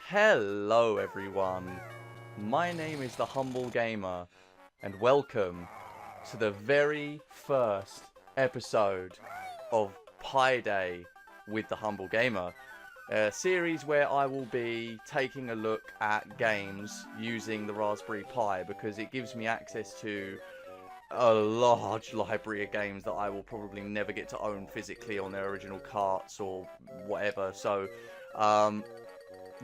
Hello everyone, my name is The Humble Gamer, and welcome to the very first episode of Pi Day with The Humble Gamer, a series where I will be taking a look at games using the Raspberry Pi because it gives me access to a large library of games that I will probably never get to own physically on their original carts or whatever. So,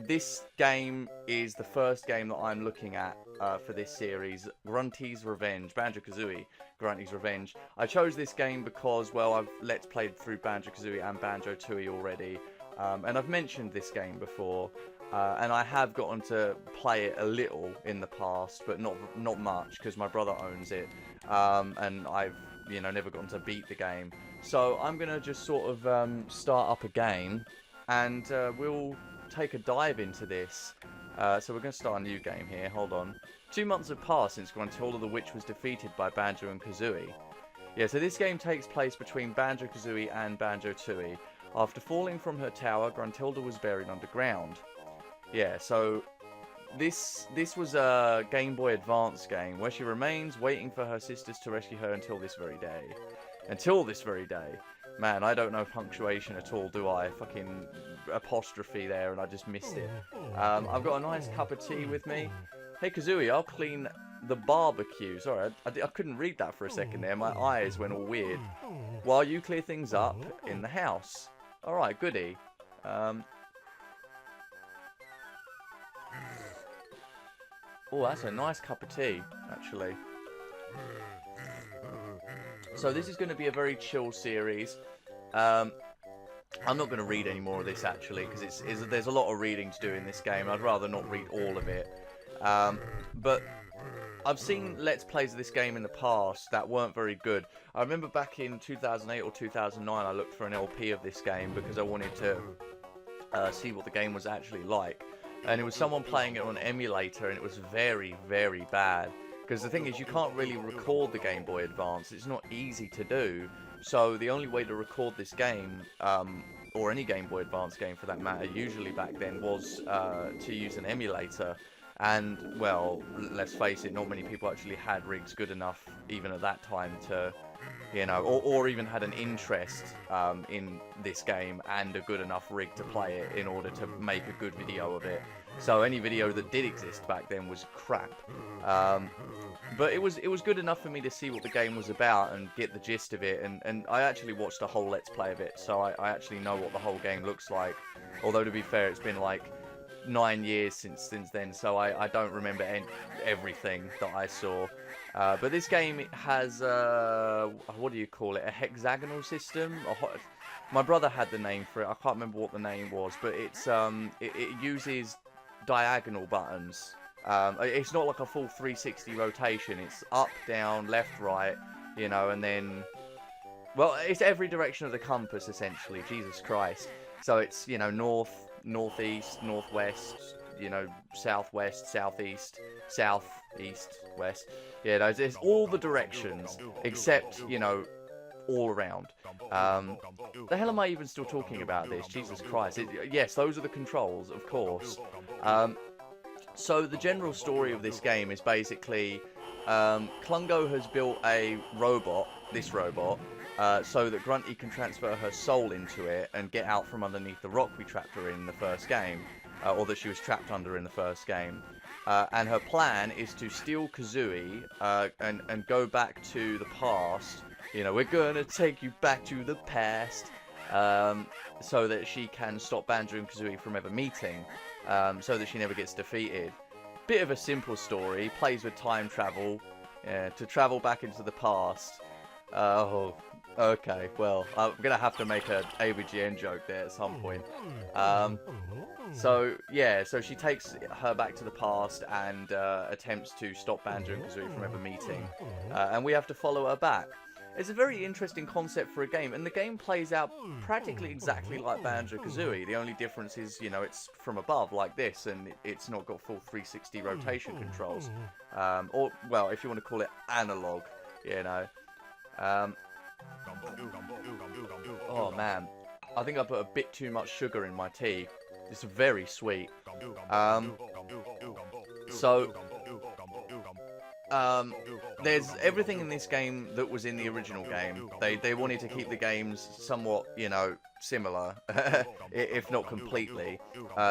this game is the first game that I'm looking at for this series, Grunty's Revenge, Banjo Kazooie, Grunty's Revenge. I chose this game because, well, I've Let's Played through Banjo Kazooie and Banjo Tooie already, and I've mentioned this game before, and I have gotten to play it a little in the past, but not much, because my brother owns it, and I've, never gotten to beat the game. So I'm going to just sort of start up a game, and we'll take a dive into this. So we're going to start a new game here. Hold on. 2 months have passed since Gruntilda the Witch was defeated by Banjo and Kazooie. Yeah, so this game takes place between Banjo Kazooie and Banjo Tooie. After falling from her tower, Gruntilda was buried underground. Yeah, so this was a Game Boy Advance game where she remains waiting for her sisters to rescue her until this very day. Until this very day. Man, I don't know punctuation at all, do I? Fucking apostrophe there, and I just missed it. I've got a nice cup of tea with me. Hey, Kazooie, I'll clean the barbecue. Sorry, I couldn't read that for a second there. My eyes went all weird. While you clear things up in the house. Alright, goody. Oh, that's a nice cup of tea, actually. So this is going to be a very chill series. I'm not going to read any more of this, actually, because there's a lot of reading to do in this game. I'd rather not read all of it. But I've seen Let's Plays of this game in the past that weren't very good. I remember back in 2008 or 2009, I looked for an LP of this game because I wanted to see what the game was actually like. And it was someone playing it on an emulator, and it was very, very bad. Because the thing is, you can't really record the Game Boy Advance. It's not easy to do. So the only way to record this game, or any Game Boy Advance game for that matter, usually back then, was to use an emulator. And, well, let's face it, not many people actually had rigs good enough, even at that time, to, or even had an interest in this game and a good enough rig to play it in order to make a good video of it. So any video that did exist back then was crap. But it was good enough for me to see what the game was about and get the gist of it. And I actually watched a whole Let's Play of it, so I actually know what the whole game looks like. Although, to be fair, it's been like 9 years since then, so I don't remember everything that I saw. But this game has, what do you call it, a hexagonal system? My brother had the name for it. I can't remember what the name was, but it's it uses diagonal buttons. It's not like a full 360 rotation. It's up, down, left, right, and then, well, it's every direction of the compass, essentially. Jesus Christ. So it's, north, northeast, northwest, southwest, southeast, south, east, west. Yeah, it's all the directions, except, all around. The hell am I even still talking about this? Jesus Christ. Yes, those are the controls, of course. So the general story of this game is basically, Klungo has built a robot, so that Grunty can transfer her soul into it and get out from underneath the rock we trapped her in the first game, or that she was trapped under in the first game. And her plan is to steal Kazooie and go back to the past. We're gonna take you back to the past, so that she can stop Banjo and Kazooie from ever meeting, so that she never gets defeated. Bit of a simple story, plays with time travel, to travel back into the past. Oh, okay, well, I'm gonna have to make an AVGN joke there at some point. So she takes her back to the past and attempts to stop Banjo and Kazooie from ever meeting, and we have to follow her back. It's a very interesting concept for a game, and the game plays out practically exactly like Banjo Kazooie. The only difference is, it's from above like this, and it's not got full 360 rotation controls. Or, well, if you want to call it analog, Oh man, I think I put a bit too much sugar in my tea. It's very sweet. So there's everything in this game that was in the original game. They wanted to keep the games somewhat, you know, similar, if not completely,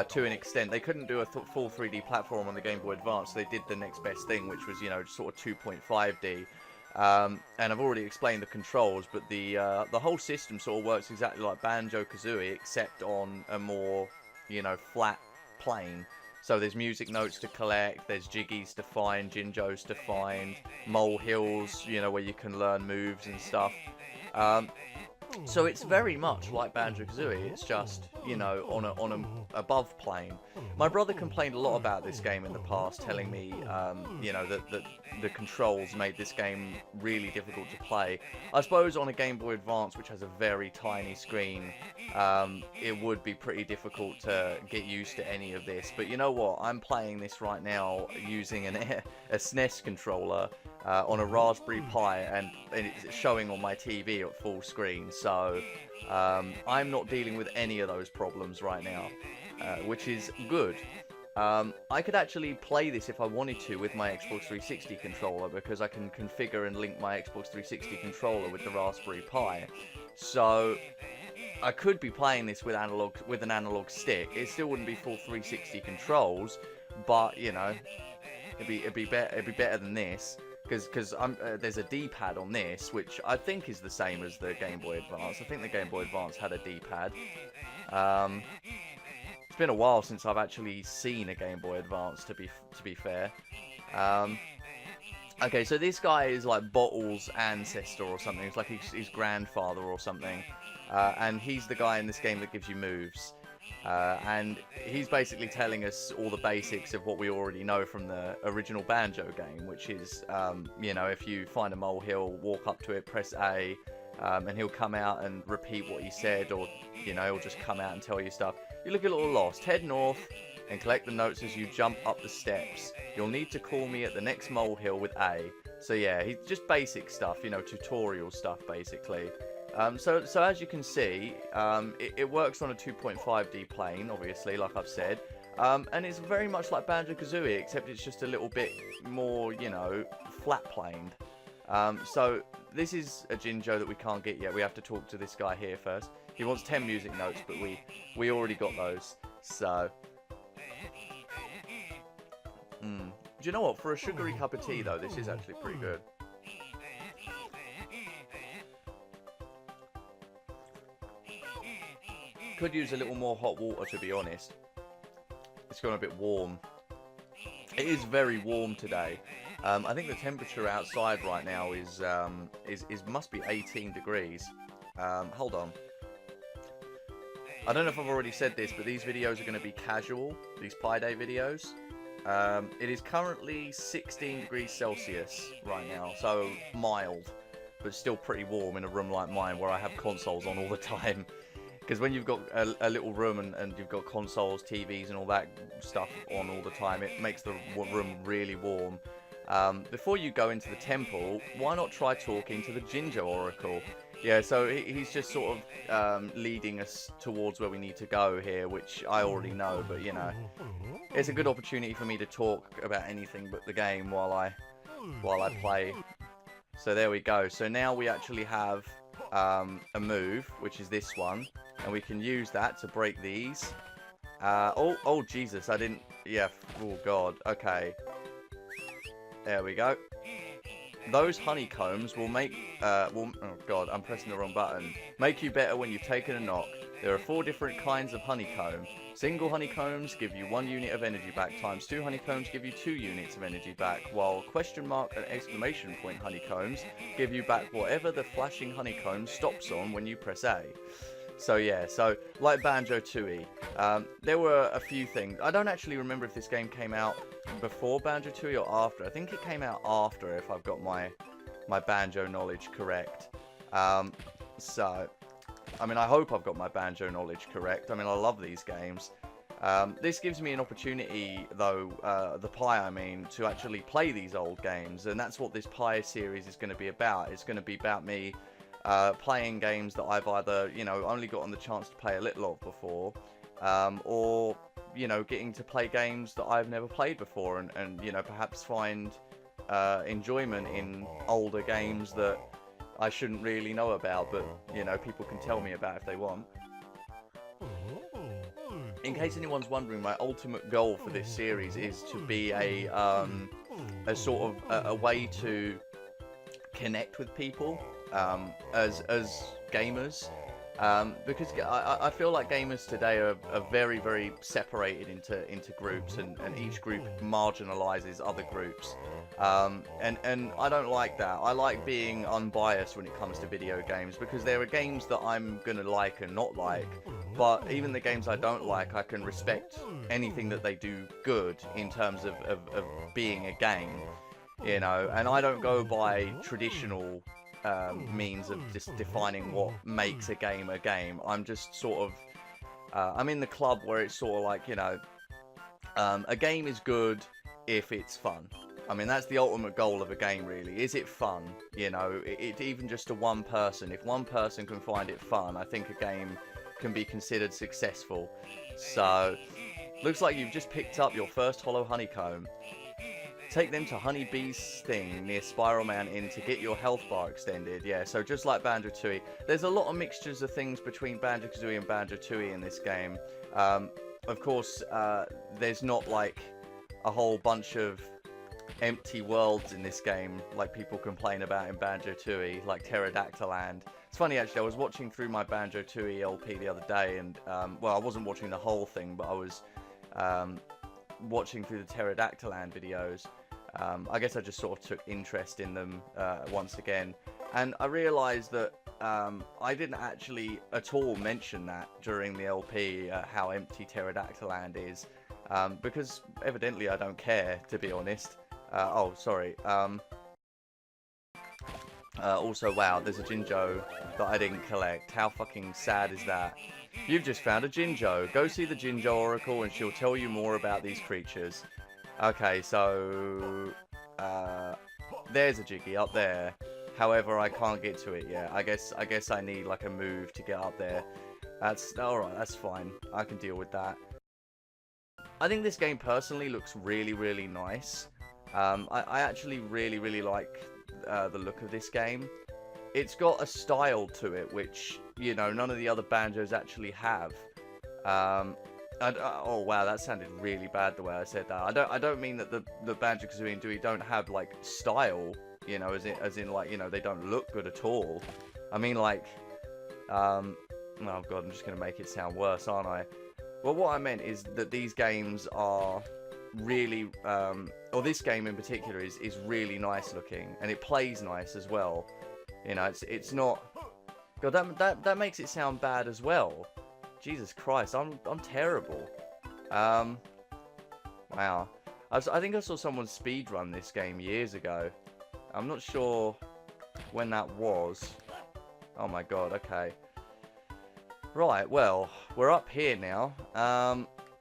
to an extent. They couldn't do a full 3D platform on the Game Boy Advance, so they did the next best thing, which was, you know, sort of 2.5D. And I've already explained the controls, but the whole system sort of works exactly like Banjo Kazooie, except on a more, you know, flat plane. So there's music notes to collect, there's jiggies to find, Jinjos to find, mole hills, you know, where you can learn moves and stuff. So it's very much like Banjo Kazooie. It's just, you know, on a above plane. My brother complained a lot about this game in the past, telling me, you know, that the controls made this game really difficult to play. I suppose on a Game Boy Advance, which has a very tiny screen, it would be pretty difficult to get used to any of this. But you know what? I'm playing this right now using a SNES controller on a Raspberry Pi, and it's showing on my TV at full screen. So I'm not dealing with any of those problems right now, which is good. I could actually play this if I wanted to with my Xbox 360 controller, because I can configure and link my Xbox 360 controller with the Raspberry Pi. So I could be playing this with an analog stick. It still wouldn't be full 360 controls, but you know, it'd be better than this. Because there's a D-pad on this, which I think is the same as the Game Boy Advance. I think the Game Boy Advance had a D-pad. It's been a while since I've actually seen a Game Boy Advance, to be fair. Okay, so this guy is like Bottle's ancestor or something. It's like his grandfather or something. And he's the guy in this game that gives you moves. And he's basically telling us all the basics of what we already know from the original Banjo game, which is, you know, if you find a molehill, walk up to it, press A, and he'll come out and repeat what he said, or, you know, he'll just come out and tell you stuff. You look a little lost. Head north and collect the notes as you jump up the steps. You'll need to call me at the next molehill with A. So yeah, he's just basic stuff, you know, tutorial stuff, basically. So as you can see, it works on a 2.5D plane, obviously, like I've said, and it's very much like Banjo Kazooie, except it's just a little bit more, you know, flat-planed. So this is a Jinjo that we can't get yet. We have to talk to this guy here first. He wants 10 music notes, but we already got those. So, do you know what? For a sugary cup of tea, though, this is actually pretty good. Could use a little more hot water, to be honest. It's gone a bit warm. It is very warm today. I think the temperature outside right now is must be 18 degrees. Hold on. I don't know if I've already said this, but these videos are going to be casual. These Pi Day videos. It is currently 16 degrees Celsius right now, so mild, but still pretty warm in a room like mine where I have consoles on all the time. Because when you've got a little room and you've got consoles, TVs and all that stuff on all the time, it makes the room really warm. Before you go into the temple, why not try talking to the Jinjo Oracle? Yeah, so he's just sort of leading us towards where we need to go here, which I already know, but you know, it's a good opportunity for me to talk about anything but the game while I play. So there we go. So now we actually have a move, which is this one, and we can use that to break these. Oh Jesus, I didn't, yeah, oh god, okay. There we go. Those honeycombs will make, oh god, I'm pressing the wrong button. Make you better when you've taken a knock. There are 4 different kinds of honeycomb. Single honeycombs give you 1 unit of energy back, times 2 honeycombs give you 2 units of energy back, while question mark and exclamation point honeycombs give you back whatever the flashing honeycomb stops on when you press A. So yeah, so like Banjo Tooie, there were a few things. I don't actually remember if this game came out before Banjo Tooie or after. I think it came out after, if I've got my Banjo knowledge correct. So, I mean, I hope I've got my Banjo knowledge correct. I mean, I love these games. This gives me an opportunity, though, the Pi, I mean, to actually play these old games. And that's what this Pi series is going to be about. It's going to be about me playing games that I've either, you know, only gotten the chance to play a little of before, or you know, getting to play games that I've never played before, and you know, perhaps find enjoyment in older games that I shouldn't really know about, but you know, people can tell me about if they want. In case anyone's wondering, my ultimate goal for this series is to be a sort of a way to connect with people as gamers. Because I feel like gamers today are very, very separated into groups, and each group marginalizes other groups. And I don't like that. I like being unbiased when it comes to video games, because there are games that I'm gonna like and not like, but even the games I don't like, I can respect anything that they do good in terms of being a game, you know. And I don't go by traditional means of just defining what makes a game. I'm just sort of I'm in the club where it's sort of like, you know, a game is good if it's fun. I mean, that's the ultimate goal of a game, really. Is it fun? You know, even just to one person. If one person can find it fun, I think a game can be considered successful. So, looks like you've just picked up your first hollow honeycomb. Take them to Honeybee's thing near Spiral Man Inn to get your health bar extended. Yeah, so just like Banjo Tooie. There's a lot of mixtures of things between Banjo Kazooie and Banjo Tooie in this game. Of course, there's not like a whole bunch of empty worlds in this game like people complain about in Banjo Tooie, like Pterodactyl Land. It's funny, actually, I was watching through my Banjo Tooie LP the other day, and well, I wasn't watching the whole thing, but I was watching through the Pterodactyl Land videos. I guess I just sort of took interest in them once again, and I realised that I didn't actually at all mention that during the LP, how empty Pterodactyl Land is, because evidently I don't care, to be honest. Oh, sorry. Also, wow, there's a Jinjo that I didn't collect. How fucking sad is that? You've just found a Jinjo. Go see the Jinjo Oracle and she'll tell you more about these creatures. Okay, so there's a Jiggy up there. However, I can't get to it yet. I guess I need like a move to get up there. That's alright, that's fine. I can deal with that. I think this game personally looks really, really nice. I actually really like the look of this game. It's got a style to it which, you know, none of the other Banjos actually have. Oh wow, that sounded really bad the way I said that. I don't mean that the Banjo Kazooie and Dewey don't have like style, you know, as in like, you know, they don't look good at all. I mean like, oh god, I'm just gonna make it sound worse, aren't I? Well, what I meant is that these games are really, or this game in particular is really nice looking, and it plays nice as well. You know, it's not. God, that makes it sound bad as well. Jesus Christ, I'm terrible. Wow. I think I saw someone speedrun this game years ago. I'm not sure when that was. Oh my god. Okay. Right. Well, we're up here now.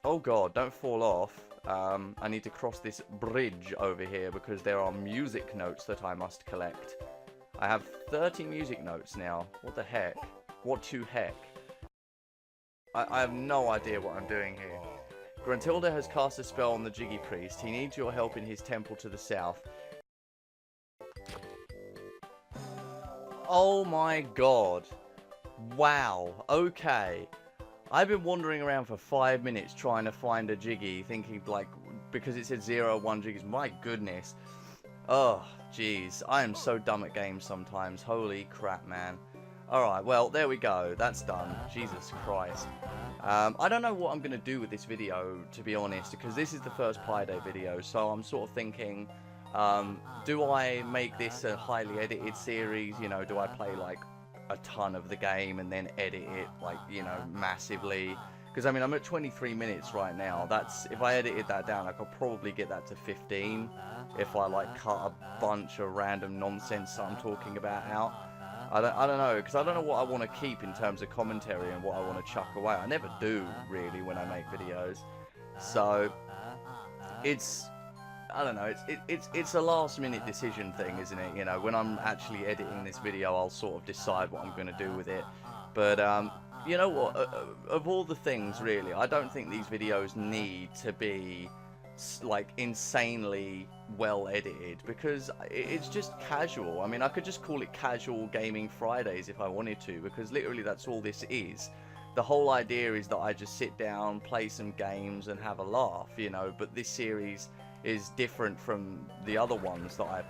Oh god, don't fall off. I need to cross this bridge over here because there are music notes that I must collect. I have 30 music notes now. What the heck? What to heck? I have no idea what I'm doing here. Gruntilda has cast a spell on the Jiggy Priest. He needs your help in his temple to the south. Oh my god. Wow. Okay. I've been wandering around for 5 minutes trying to find a Jiggy, thinking like, because it said 0 or 1 Jiggies. My goodness. Oh, jeez. I am so dumb at games sometimes. Holy crap, man. Alright, well, there we go. That's done. Jesus Christ. I don't know what I'm going to do with this video, to be honest, because this is the first Pi Day video, so I'm sort of thinking, do I make this a highly edited series? You know, do I play, like, a ton of the game and then edit it, like, you know, massively? Because, I mean, I'm at 23 minutes right now. That's, if I edited that down, I could probably get that to 15 if I, like, cut a bunch of random nonsense that I'm talking about out. I don't know, because I don't know what I want to keep in terms of commentary and what I want to chuck away. I never do, really, when I make videos. So, it's, I don't know, it's a last-minute decision thing, isn't it? You know, when I'm actually editing this video, I'll sort of decide what I'm going to do with it. But, you know what? Of all the things, really, I don't think these videos need to be like insanely well edited, because it's just casual. I mean, I could just call it Casual Gaming Fridays if I wanted to, because literally that's all this is. The whole idea is that I just sit down, play some games, and have a laugh, you know. But this series is different from the other ones that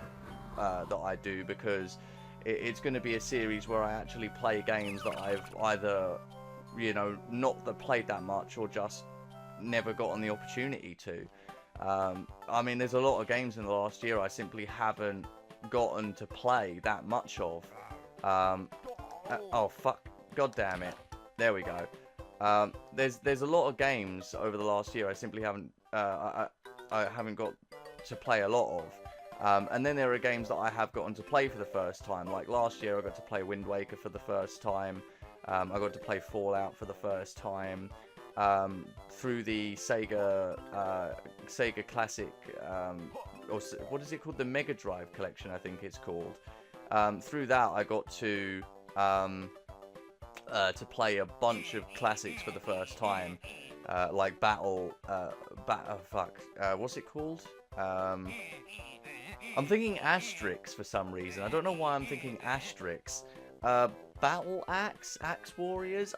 I do, because it's going to be a series where I actually play games that I've either, you know, not played that much, or just never gotten the opportunity to. I mean, there's a lot of games in the last year I simply haven't gotten to play that much of. Oh fuck, god damn it. There we go. There's a lot of games over the last year I simply haven't I haven't got to play a lot of. And then there are games that I have gotten to play for the first time. Like last year I got to play Wind Waker for the first time. I got to play Fallout for the first time. Through the Sega Classic, or what is it called? The Mega Drive collection, I think it's called. Through that I got to play a bunch of classics for the first time. Like what's it called? I'm thinking Asterix for some reason. I don't know why I'm thinking Asterix. Battle Axe Warriors.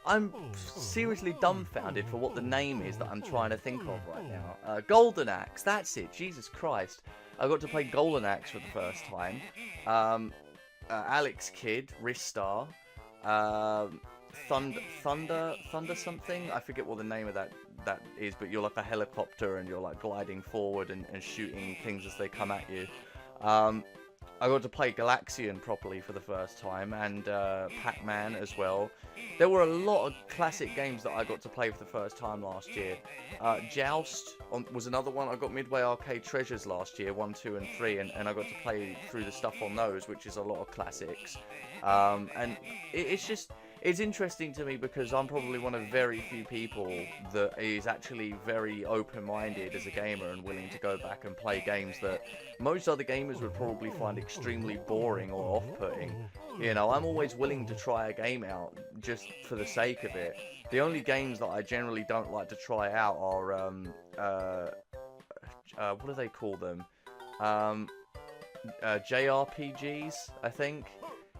I'm seriously dumbfounded for what the name is that I'm trying to think of right now. Golden Axe, that's it. Jesus Christ. I got to play Golden Axe for the first time. Alex Kidd, Ristar. Thunder something. I forget what the name of that is, but you're like a helicopter and you're like gliding forward and shooting things as they come at you. I got to play Galaxian properly for the first time, and Pac-Man as well. There were a lot of classic games that I got to play for the first time last year. Joust was another one. I got Midway Arcade Treasures last year, 1, 2, and 3, and I got to play through the stuff on those, which is a lot of classics. And it's interesting to me because I'm probably one of very few people that is actually very open-minded as a gamer and willing to go back and play games that most other gamers would probably find extremely boring or off-putting. You know, I'm always willing to try a game out just for the sake of it. The only games that I generally don't like to try out are, what do they call them? JRPGs, I think.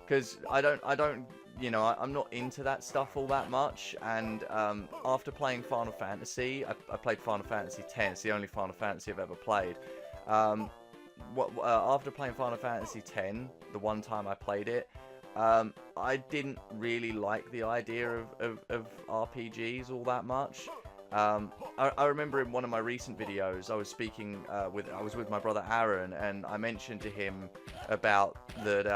Because I don't, you know, I'm not into that stuff all that much, and after playing Final Fantasy, I played Final Fantasy X, it's the only Final Fantasy I've ever played. After playing Final Fantasy X, the one time I played it, I didn't really like the idea of RPGs all that much. I remember in one of my recent videos, I was speaking I was with my brother Aaron, and I mentioned to him about that.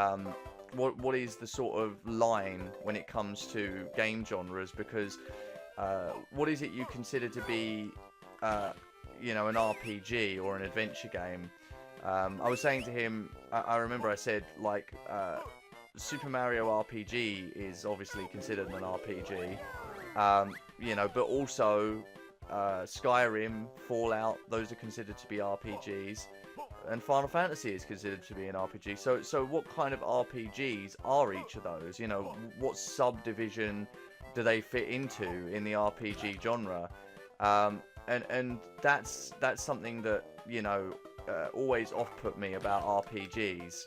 What is the sort of line when it comes to game genres? Because what is it you consider to be, you know, an RPG or an adventure game? I was saying to him, I remember I said, like, Super Mario RPG is obviously considered an RPG, you know, but also Skyrim, Fallout, those are considered to be RPGs. And Final Fantasy is considered to be an RPG. So what kind of RPGs are each of those? You know, what subdivision do they fit into in the RPG genre? And that's something that, you know, always off-put me about RPGs.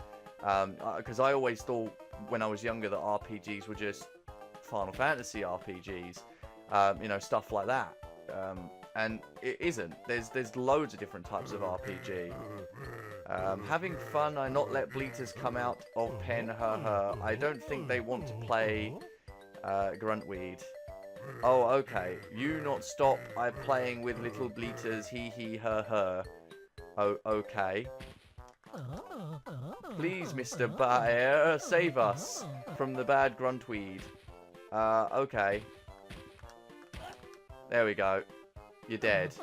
Because I always thought when I was younger that RPGs were just Final Fantasy RPGs. You know, stuff like that. And it isn't. There's loads of different types of RPG. Having fun, I not let bleaters come out of pen, I don't think they want to play Gruntweed. Oh, okay. You not stop, I playing with little bleaters, he, Oh, okay. Please, Mr. Baer, save us from the bad Gruntweed. Okay. There we go. You're dead.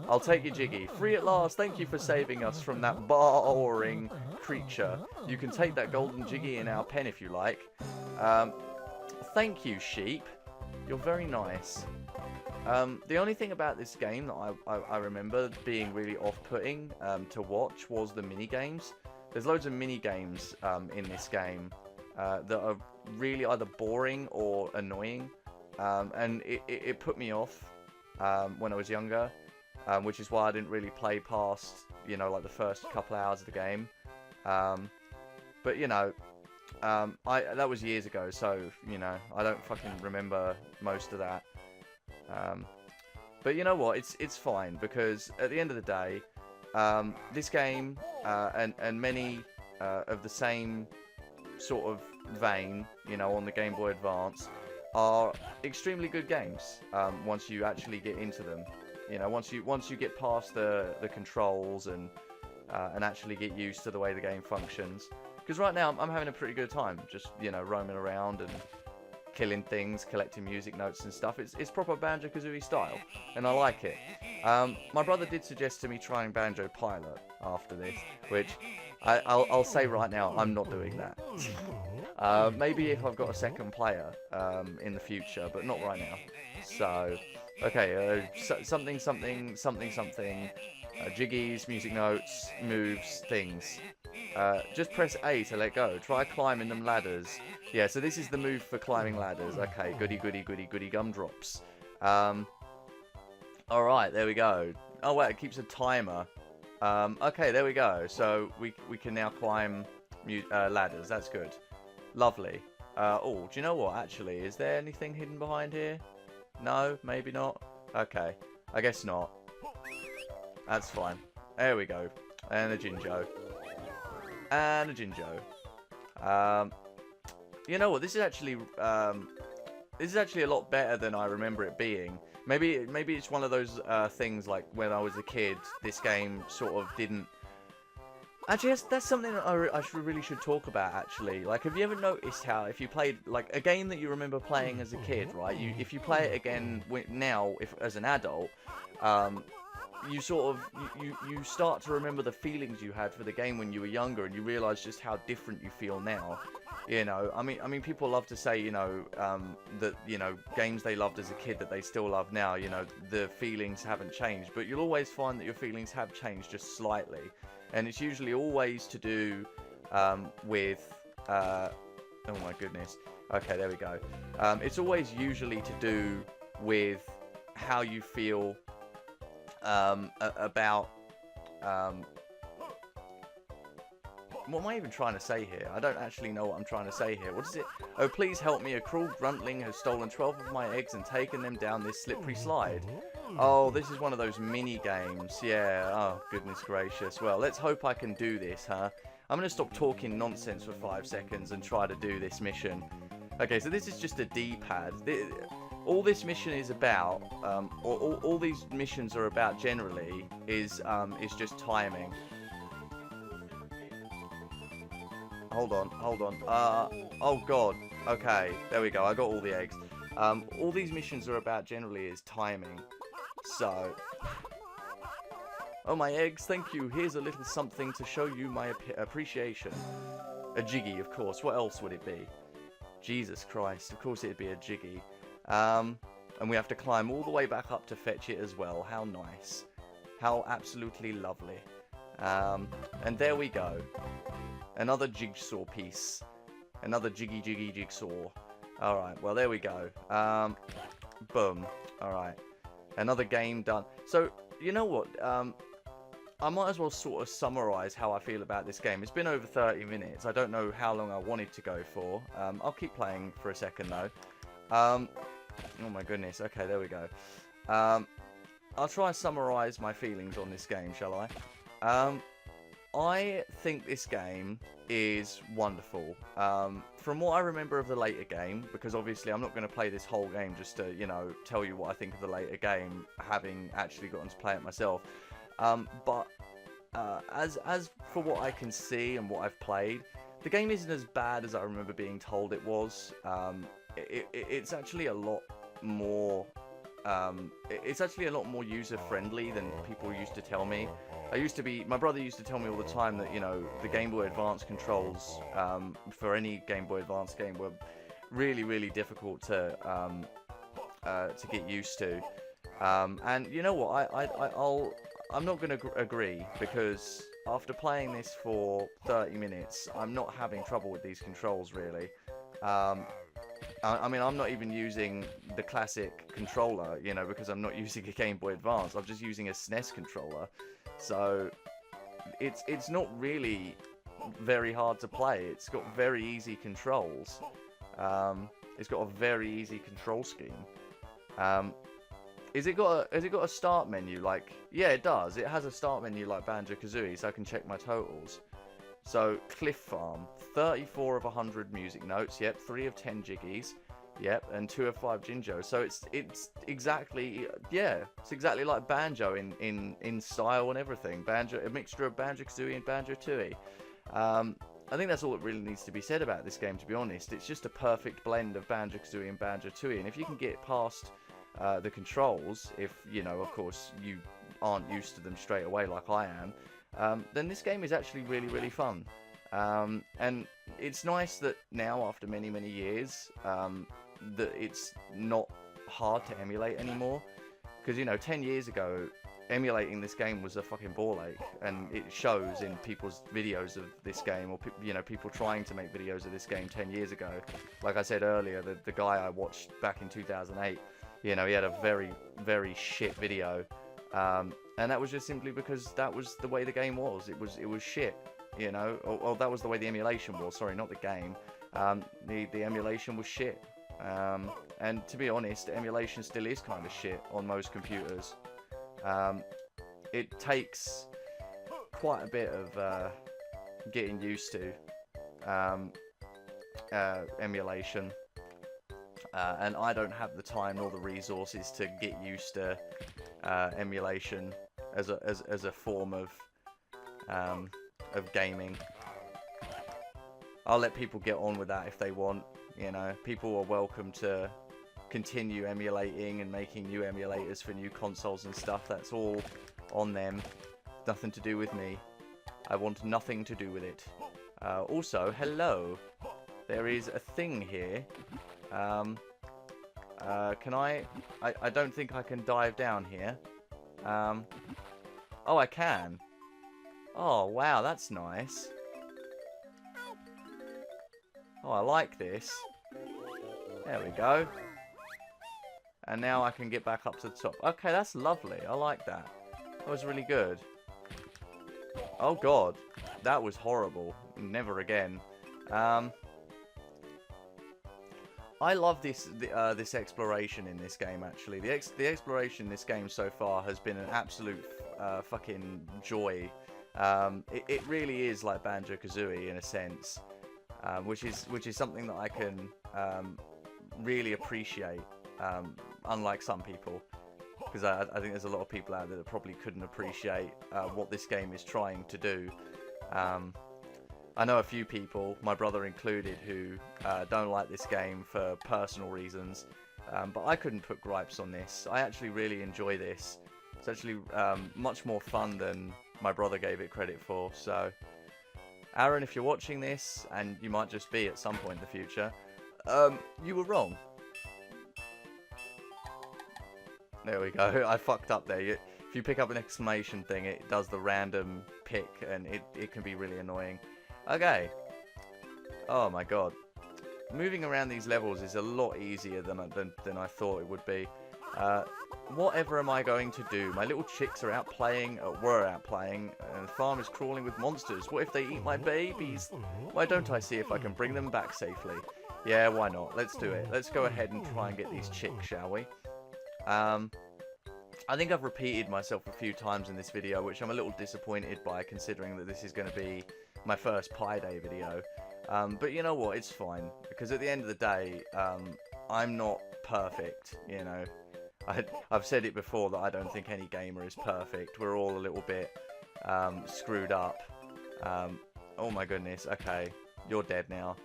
I'll take your Jiggy. Free at last. Thank you for saving us from that boring creature. You can take that golden Jiggy in our pen if you like. Thank you, sheep. You're very nice. The only thing about this game that I remember being really off-putting to watch was the mini-games. There's loads of mini-games in this game that are really either boring or annoying. and it put me off when I was younger, which is why I didn't really play past, you know, like the first couple hours of the game. But you know, that was years ago, so you know, I don't fucking remember most of that. But you know what? It's fine, because at the end of the day, this game and many of the same sort of vein, you know, on the Game Boy Advance, are extremely good games. Once you actually get into them, you know, once you get past the controls and actually get used to the way the game functions. Because right now I'm having a pretty good time, just, you know, roaming around and killing things, collecting music notes and stuff. It's proper Banjo Kazooie style, and I like it. My brother did suggest to me trying Banjo Pilot after this, which I'll say right now, I'm not doing that. Maybe if I've got a second player in the future, but not right now. So, okay, something, jiggies, music notes, moves, things. Just press A to let go. Try climbing them ladders. Yeah, so this is the move for climbing ladders. Okay, goody gumdrops. Alright, there we go. Oh wait, it keeps a timer. Okay, there we go. So we can now climb ladders. That's good. Lovely. Oh, do you know what, actually? Is there anything hidden behind here? No, maybe not. Okay, I guess not. That's fine. There we go. And a Jinjo. And a Jinjo. You know what? This is actually a lot better than I remember it being. Maybe it's one of those things like when I was a kid, this game sort of didn't. Actually, that's something that I really should talk about. Actually, like, have you ever noticed how if you played like a game that you remember playing as a kid, right? If you play it again now, as an adult, you sort of you start to remember the feelings you had for the game when you were younger, and you realise just how different you feel now. You know, I mean, people love to say, you know, that, you know, games they loved as a kid that they still love now, you know, the feelings haven't changed, but you'll always find that your feelings have changed just slightly, and it's usually always to do with, oh my goodness, okay, there we go. It's always usually to do with how you feel about what am I even trying to say here? I don't actually know what I'm trying to say here. What is it? Oh, please help me. A cruel gruntling has stolen 12 of my eggs and taken them down this slippery slide. Oh, this is one of those mini games. Yeah. Oh, goodness gracious. Well, let's hope I can do this, huh? I'm going to stop talking nonsense for 5 seconds and try to do this mission. Okay, so this is just a D-pad. All this mission is about, all these missions are about generally, is just timing. Hold on. Oh god. Okay, there we go. I got all the eggs. All these missions are about generally is timing. So, oh, my eggs, thank you. Here's a little something to show you my appreciation. A Jiggy, of course. What else would it be? Jesus Christ. Of course it'd be a Jiggy. And we have to climb all the way back up to fetch it as well. How nice. How absolutely lovely. And there we go. Another jigsaw piece. Another jiggy jigsaw. Alright, well there we go. Boom. Alright. Another game done. So, you know what? I might as well sort of summarise how I feel about this game. It's been over 30 minutes. I don't know how long I wanted to go for. I'll keep playing for a second though. Oh my goodness. Okay, there we go. I'll try and summarise my feelings on this game, shall I? I think this game is wonderful. From what I remember of the later game, because obviously I'm not going to play this whole game just to, you know, tell you what I think of the later game, having actually gotten to play it myself. But as for what I can see and what I've played, the game isn't as bad as I remember being told it was. It's actually a lot more. It's actually a lot more user-friendly than people used to tell me. My brother used to tell me all the time that, you know, the Game Boy Advance controls for any Game Boy Advance game were really, really difficult to get used to. And you know what, I'm not going to agree, because after playing this for 30 minutes, I'm not having trouble with these controls, really. I mean, I'm not even using the classic controller, you know, because I'm not using a Game Boy Advance. I'm just using a SNES controller. So it's not really very hard to play. It's got very easy controls. It's got a very easy control scheme. Has it got a start menu? Like, yeah, it does. It has a start menu like Banjo Kazooie, so I can check my totals. So, Cliff Farm, 34 of 100 music notes, yep, 3 of 10 jiggies, yep, and 2 of 5 Jinjos. So it's exactly, yeah, it's exactly like Banjo in style and everything. Banjo, a mixture of Banjo Kazooie and Banjo Tooie. I think that's all that really needs to be said about this game, to be honest. It's just a perfect blend of Banjo Kazooie and Banjo Tooie, and if you can get past the controls, if, you know, of course, you aren't used to them straight away like I am, then this game is actually really, really fun. And it's nice that now, after many, many years, that it's not hard to emulate anymore. Because, you know, 10 years ago, emulating this game was a fucking ball ache, and it shows in people's videos of this game, or, you know, people trying to make videos of this game 10 years ago. Like I said earlier, the guy I watched back in 2008, you know, he had a very, very shit video. And that was just simply because that was the way the game was. It was shit, you know. Or that was the way the emulation was. Sorry, not the game. The emulation was shit. And to be honest, emulation still is kind of shit on most computers. It takes quite a bit of getting used to emulation. And I don't have the time nor the resources to get used to emulation as a form of gaming. I'll let people get on with that if they want. You know, people are welcome to continue emulating and making new emulators for new consoles and stuff. That's all on them. Nothing to do with me. I want nothing to do with it. Also, hello. There is a thing here. Can I don't think I can dive down here. Oh, I can. Oh, wow, that's nice. Oh, I like this. There we go. And now I can get back up to the top. Okay, that's lovely. I like that. That was really good. Oh, God. That was horrible. Never again. I love this exploration in this game, actually. The exploration in this game so far has been an absolute fucking joy. It really is like Banjo Kazooie in a sense, which is something that I can really appreciate, unlike some people, because I think there's a lot of people out there that probably couldn't appreciate what this game is trying to do. I know a few people, my brother included, who don't like this game for personal reasons, but I couldn't put gripes on this. I actually really enjoy this. It's actually much more fun than my brother gave it credit for. So, Aaron, if you're watching this, and you might just be at some point in the future, you were wrong. There we go. I fucked up there. If you pick up an exclamation thing, it does the random pick, and it can be really annoying. Okay. Oh my god. Moving around these levels is a lot easier than I thought it would be. Whatever am I going to do? My little chicks are out playing, were out playing, and the farm is crawling with monsters. What if they eat my babies? Why don't I see if I can bring them back safely? Yeah, why not? Let's do it. Let's go ahead and try and get these chicks, shall we? I think I've repeated myself a few times in this video, which I'm a little disappointed by, considering that this is going to be my first Pi Day video. But you know what, it's fine, because at the end of the day, I'm not perfect, you know. I've said it before that I don't think any gamer is perfect. We're all a little bit screwed up. Oh my goodness, okay, you're dead now.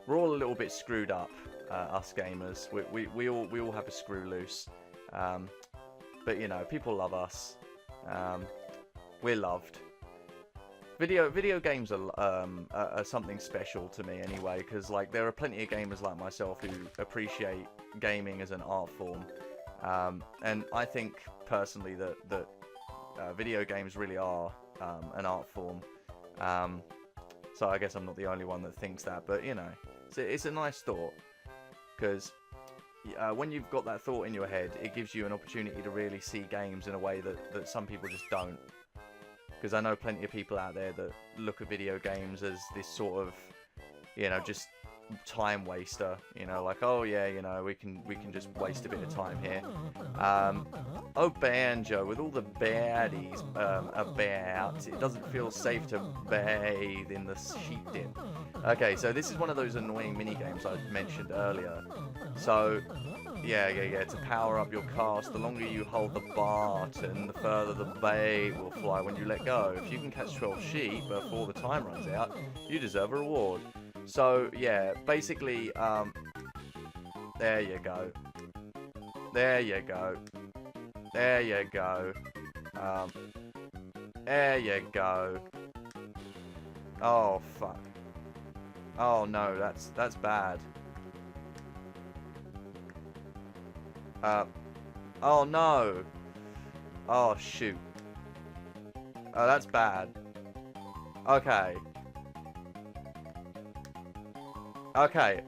We're all a little bit screwed up, us gamers. We all have a screw loose. But you know, people love us. We're loved. Video games are something special to me anyway, because like there are plenty of gamers like myself who appreciate gaming as an art form, and I think personally that video games really are an art form. So I guess I'm not the only one that thinks that, but you know, it's a nice thought. because when you've got that thought in your head, it gives you an opportunity to really see games in a way that some people just don't. Because I know plenty of people out there that look at video games as this sort of, you know, just time waster. You know, like, oh yeah, you know, we can just waste a bit of time here. Oh, Banjo, with all the baddies about, it doesn't feel safe to bathe in the sheep dip. Okay, so this is one of those annoying mini games I mentioned earlier. So, yeah, to power up your cast, the longer you hold the button, the further the bait will fly when you let go. If you can catch 12 sheep before the time runs out, you deserve a reward. So, yeah, basically, there you go. There you go. There you go. There you go. Oh, fuck. Oh, no, that's bad. Oh, no. Oh, shoot. Oh, that's bad. Okay. Okay.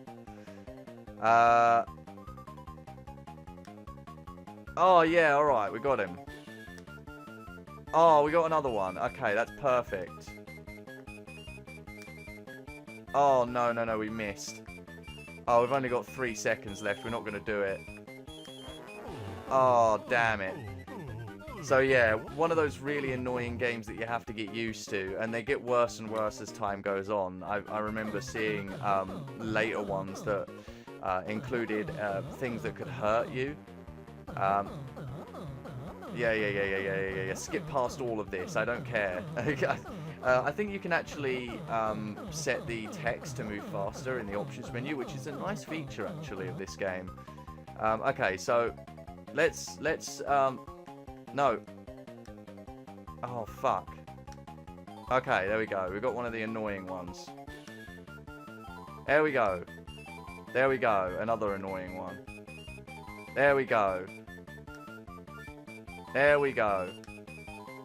Oh, yeah, alright, we got him. Oh, we got another one. Okay, that's perfect. Oh, no, we missed. Oh, we've only got 3 seconds left. We're not going to do it. Oh, damn it. So, yeah, one of those really annoying games that you have to get used to, and they get worse and worse as time goes on. I remember seeing later ones that included things that could hurt you. Yeah. Skip past all of this. I don't care. I think you can actually set the text to move faster in the options menu, which is a nice feature actually of this game. Okay, so let's no. Oh fuck. Okay, there we go. We got one of the annoying ones. There we go. There we go. Another annoying one. There we go. There we go.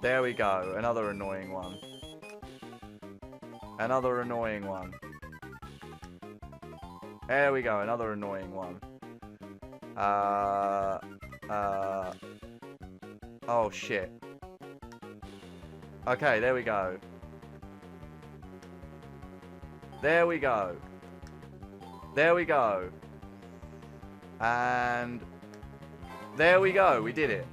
There we go. Another annoying one. Another annoying one. There we go. Another annoying one. Oh shit. Okay, there we go. There we go. There we go. And there we go. We did it.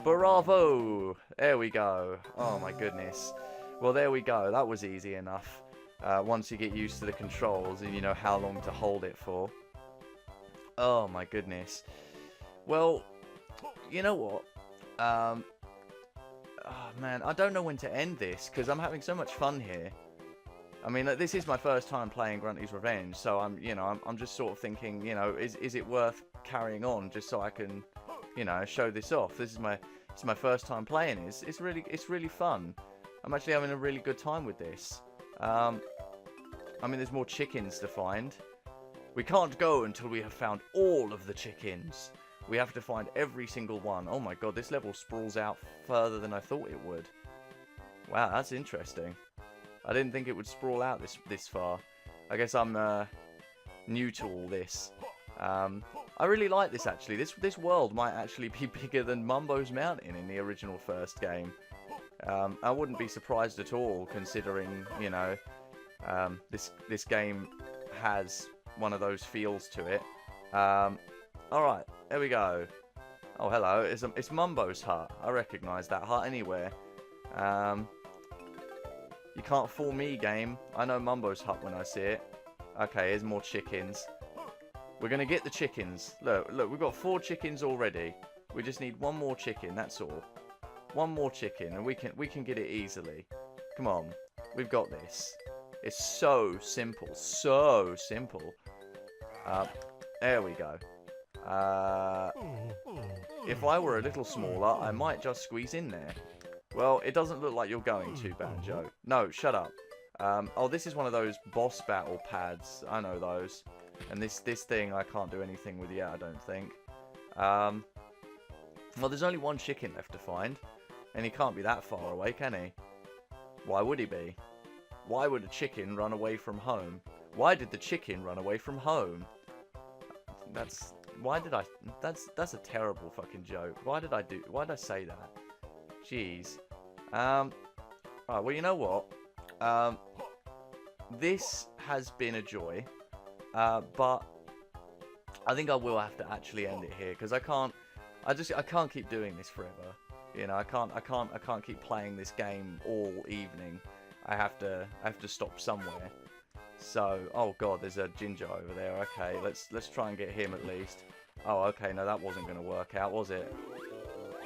Bravo! There we go. Oh my goodness. Well, there we go. That was easy enough. Once you get used to the controls and you know how long to hold it for. Oh my goodness. Well, you know what? Oh man, I don't know when to end this because I'm having so much fun here. I mean, this is my first time playing Grunty's Revenge, so I'm just sort of thinking, you know, is it worth carrying on just so I can, you know, show this off? It's my first time playing it. It's really fun. I'm actually having a really good time with this. I mean, there's more chickens to find. We can't go until we have found all of the chickens. We have to find every single one. Oh my god, this level sprawls out further than I thought it would. Wow, that's interesting. I didn't think it would sprawl out this far. I guess I'm new to all this. I really like this actually. This world might actually be bigger than Mumbo's Mountain in the original first game. I wouldn't be surprised at all, considering, you know, this game has one of those feels to it. Alright, there we go. Oh, hello. It's Mumbo's hut. I recognise that hut anywhere. You can't fool me, game. I know Mumbo's hut when I see it. Okay, here's more chickens. We're going to get the chickens. Look, we've got 4 chickens already. We just need one more chicken, that's all. One more chicken, and we can get it easily. Come on, we've got this. It's so simple, so simple. There we go. If I were a little smaller, I might just squeeze in there. Well, it doesn't look like you're going to, Banjo. No, shut up. Oh, this is one of those boss battle pads. I know those. And this thing I can't do anything with yet, I don't think. Well, there's only one chicken left to find. And he can't be that far away, can he? Why would he be? Why would a chicken run away from home? Why did the chicken run away from home? Why did I... That's a terrible fucking joke. Why did I say that? Jeez. Alright, well, you know what? This has been a joy. But I think I will have to actually end it here, because I can't keep doing this forever. You know, I can't keep playing this game all evening. I have to stop somewhere. So, oh god, there's a ginger over there. Okay, let's try and get him at least. Oh, okay, no, that wasn't going to work out, was it?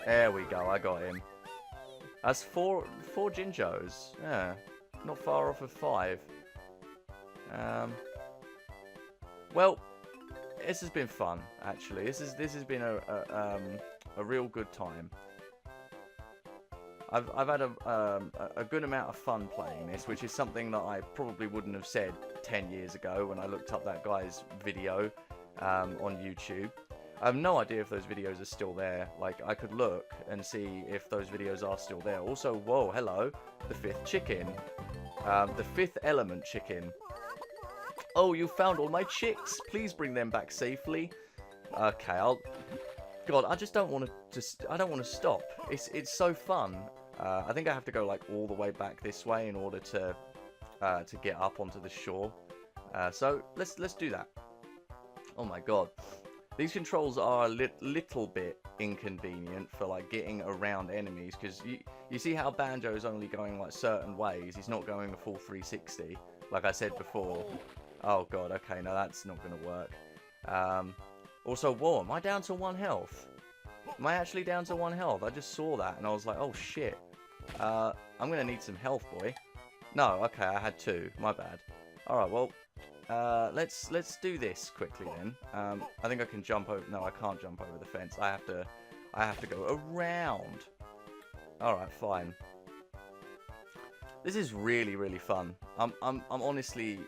There we go, I got him. That's four gingos. Yeah, not far off of 5. Well, this has been fun, actually. This has been a real good time. I've had a good amount of fun playing this, which is something that I probably wouldn't have said 10 years ago when I looked up that guy's video on YouTube. I have no idea if those videos are still there. Like, I could look and see if those videos are still there. Also, whoa, hello, the 5th chicken. The 5th element chicken. Oh, you found all my chicks. Please bring them back safely. Okay, God, I just don't want to. I don't want to stop. It's so fun. I think I have to go like all the way back this way in order to get up onto the shore. So let's do that. Oh my god, these controls are a little bit inconvenient for like getting around enemies, because you see how Banjo's only going like certain ways. He's not going a full 360 like I said before. Oh god, okay, no, that's not going to work. Also, whoa, am I down to 1 health? Am I actually down to 1 health? I just saw that and I was like, oh shit. I'm going to need some health, boy. No, okay, I had 2. My bad. Alright, well, let's do this quickly then. I think I can jump over... No, I can't jump over the fence. I have to go around. Alright, fine. This is really, really fun. I'm honestly...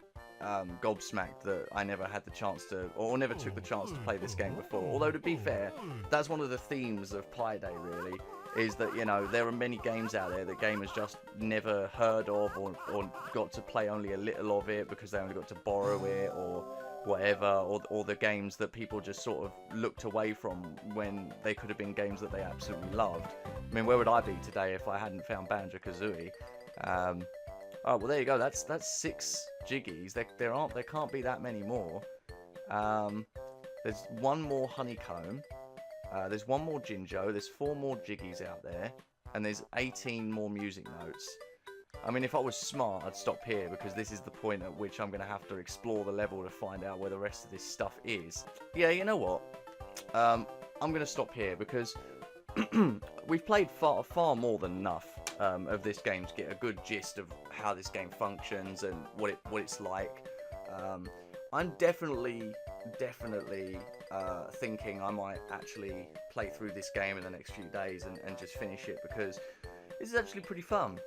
gobsmacked that I never had the chance to, or never took the chance to play this game before. Although, to be fair, that's one of the themes of Pi Day, really, is that, you know, there are many games out there that gamers just never heard of, or got to play only a little of it because they only got to borrow it, or whatever, or the games that people just sort of looked away from when they could have been games that they absolutely loved. I mean, where would I be today if I hadn't found Banjo Kazooie? Oh, well, there you go. That's 6 jiggies. There can't be that many more. There's 1 more honeycomb. There's 1 more Jinjo. There's 4 more jiggies out there, and there's 18 more music notes. I mean, if I was smart, I'd stop here, because this is the point at which I'm going to have to explore the level to find out where the rest of this stuff is. Yeah, you know what? I'm going to stop here, because we've played far more than enough of this game to get a good gist of how this game functions and what it's like. I'm definitely thinking I might actually play through this game in the next few days and just finish it, because this is actually pretty fun.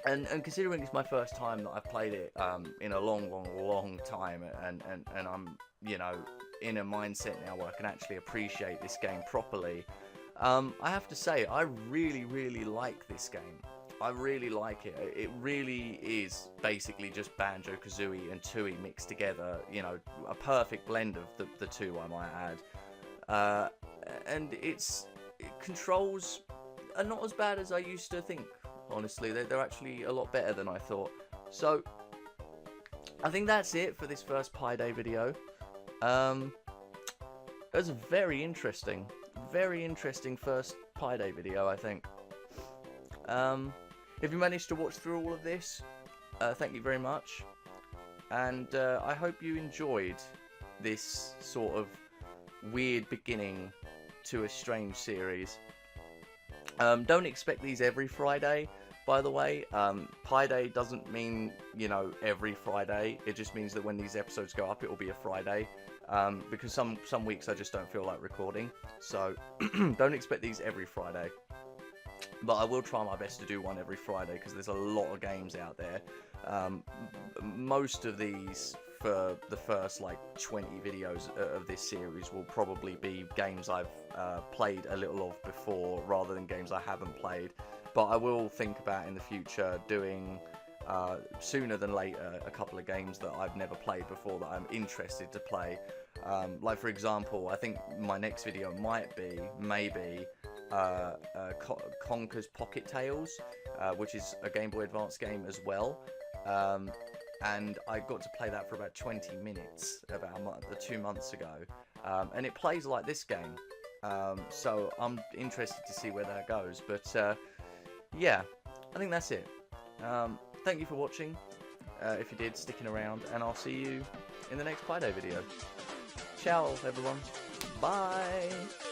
And considering it's my first time that I've played it in a long time, and I'm, you know, in a mindset now where I can actually appreciate this game properly, I have to say, I really like this game. I really like it. It really is basically just Banjo Kazooie and Tooie mixed together. You know, a perfect blend of the two, I might add. And controls are not as bad as I used to think. Honestly, they're actually a lot better than I thought. So, I think that's it for this first Pi Day video. It was a very interesting first Pi Day video, I think. If you managed to watch through all of this, thank you very much. And I hope you enjoyed this sort of weird beginning to a strange series. Don't expect these every Friday, by the way. Pi Day doesn't mean, you know, every Friday. It just means that when these episodes go up, it will be a Friday. Because some weeks I just don't feel like recording. So, don't expect these every Friday. But I will try my best to do one every Friday, because there's a lot of games out there. Most of these, for the first like 20 videos of this series, will probably be games I've played a little of before, rather than games I haven't played. But I will think about in the future doing sooner than later a couple of games that I've never played before that I'm interested to play. Like for example, I think my next video might be maybe Conker's Pocket Tales, which is a Game Boy Advance game as well. And I got to play that for about 20 minutes about 2 months ago, and it plays like this game, so I'm interested to see where that goes. But yeah, I think that's it. Thank you for watching, if you did, sticking around, and I'll see you in the next Play-Doh video. Ciao everyone, bye!